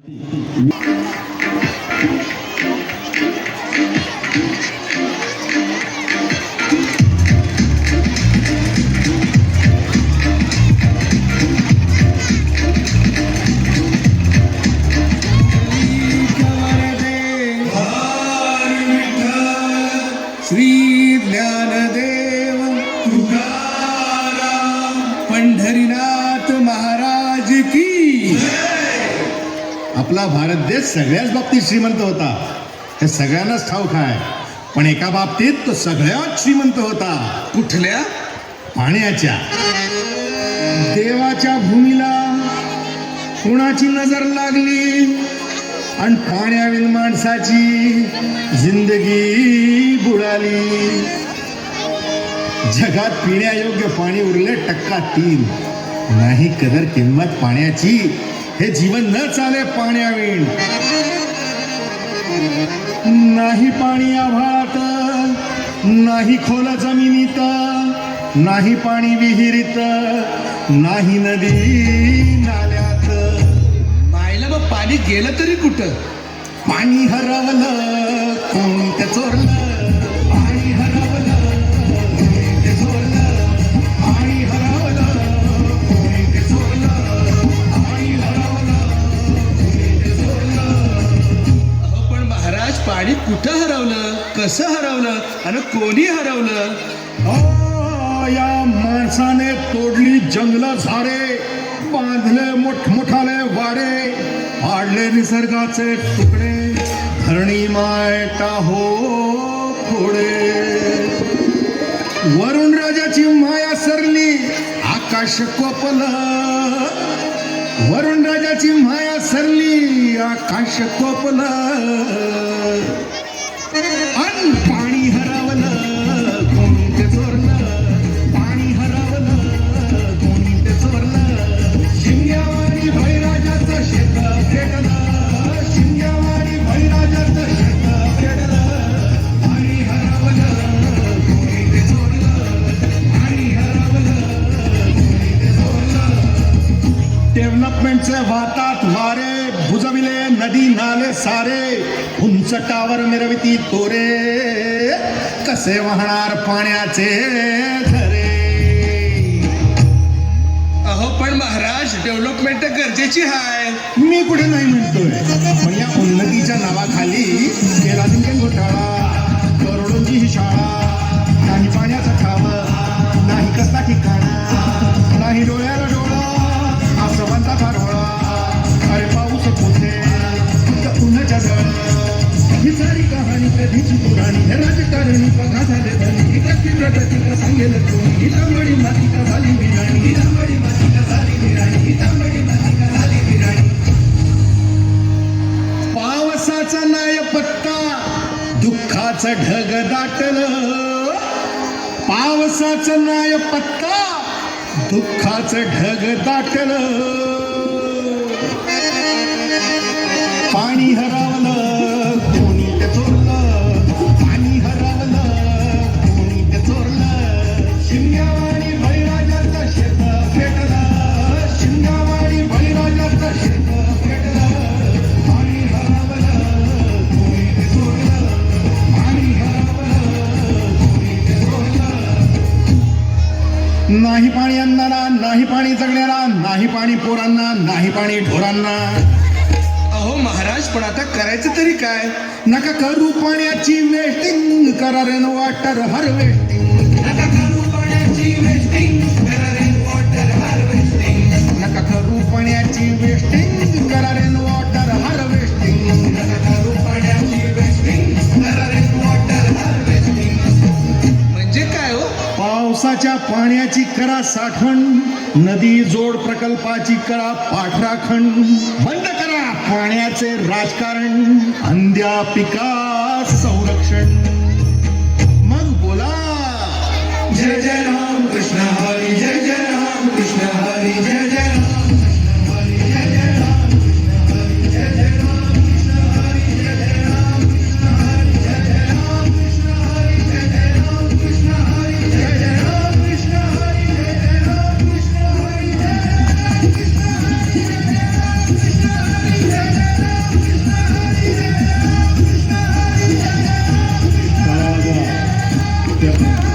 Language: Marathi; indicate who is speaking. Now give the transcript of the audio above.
Speaker 1: श्री ज्ञानदेव तुकाराम पंढरीनाथ महाराज की. आपला भारत देश सगळ्याच बाबतीत श्रीमंत होता, हे सगळ्यांनाच ठाऊक आहे. पण एका बाबतीत तो सगळ्यात श्रीमंत होता.
Speaker 2: कुठल्या?
Speaker 1: पाण्याच्या. देवाच्या भूमीला कुणाची नजर लागली आणि पाण्याविन माणसाची जिंदगी बुडाली. जगात पिण्यायोग्य पाणी उरले 3%. नाही कदर किंमत पाण्याची, हे जीवन न चाले पाण्याविण. नाही पाणी आभाळात, नाही खोल जमिनीत, नाही पाणी विहिरीत, नाही नदी नाल्यात.
Speaker 2: बायला मग पाणी गेलं तरी कुठं?
Speaker 1: पाणी हरवलं कोणी ते चोरलं. पाणी हरवलं कोणी ते चोरलं. पाणी हरवलं कोणी ते चोरलं. पाणी हरवलं कोणी ते चोरलं.
Speaker 2: अहो पण महाराज, पाणी कुठं हरवलं, कसं हरवलं आणि कोणी हरवलं?
Speaker 1: या माणसाने तोडली जंगल झाडे, बांधले मोठमोठाले वाडे, पाडले निसर्गाचे तुकडे, धरणी मायटा हो पुढे. वरुण राजाची माया सरली, आकाश कोपलं. वरुण राजाची माया सरली, आकाश कोपलं. अन पाणी हरवलं कोणी ते चोरलं. पाणी हरवलं कोणी ते चोरलं. शिंग्यावाणी भैराजाचं शेत पेटलं. शिंग्यावाणी भैराजाचं शेत पेटलं. पाणी हरवलं कोणी ते चोरलं. पाणी हरवलं कोणी ते चोरलं. डेव्हलपमेंटचे वाहतात वारे, बुजविले नदी नाले सारे, उंच टावर मिरविती तोरे, कसे वाहणार पाण्याचे झरे.
Speaker 2: अहो पण महाराज, डेव्हलपमेंट गरजेची आहे.
Speaker 1: मी कुठे नाही म्हणतोय, पण या उन्नतीच्या नावाखाली केला दिंगन घोटाळा. करोडोंची ही शाळा, नाही पाण्याचा ठाव, नाही कसला ठिकाणा, नाही डोळ्याला डोळा, असं म्हणता फारोळा. अरे पाऊस कुठे उन्हाच्या जळ, ही सारी कहाणी कधीची पुराणी. हे राजकारणी बघा झाले धनी, ही कशी प्रगती का सांगेल कोणी. ही तांबडी माती का झाली विराणी. ही तांबडी माती का झाली विराणी. ही तांबडी माती का झाली विराणी. पावसाचा नाय पत्ता, दुःखाचं ढग दाटलं. पावसाचं नाय पत्ता, दुःखाचं ढग दाटलं. पाणी हरवलं कोणी ते चोरलं. पाणी हरवलं कोणी ते चोरलं. शिंग्यावाणी भैराजाचं शेत पेटलं. शिंग्यावाणी भैराजाचं शेत पेटलं. पाणी हरवलं कोणी ते चोरलं. पाणी हरवलं कोणी ते चोरलं. नाही पाणी अन्नाला, नाही पाणी जगण्याला, नाही पाणी पोरांना, नाही पाणी ढोरांना.
Speaker 2: अहो महाराज, पण आता करायचं तरी काय?
Speaker 1: नका करू पाण्याची वेस्टिंग, करा रेन वॉटर हार्वेस्टिंग. नका करू पाण्याची वेस्टिंग, करा रेन वॉटर हार्वेस्टिंग. नका करू पाण्याची वेस्टिंग, करा रेन वॉटर हार्वेस्टिंग. नका करू पाण्याची वेस्टिंग, करा रेन वॉटर हार्वेस्टिंग.
Speaker 2: म्हणजे काय हो?
Speaker 1: पावसाच्या पाण्याची करा साठवण, नदी जोड प्रकल्पाची करा पाठराखण. बंद करा पाण्याचे राजकारण, अंध्या संरक्षण. मग बोला जय जय राम कृष्ण हरी, जय जय राम कृष्ण हरी, जय जय राम कृष्ण हरी, जय जय राम कृष्ण हरी, जय जय राम कृष्ण हरी, जय जय राम कृष्ण हरी, जय जय राम कृष्ण हरी, जय जय राम कृष्ण हरी, जय जय राम कृष्ण हरी, जय जय राम कृष्ण हरी, जय जय राम कृष्ण हरी, जय जय राम कृष्ण हरी, जय जय रस्त्यातून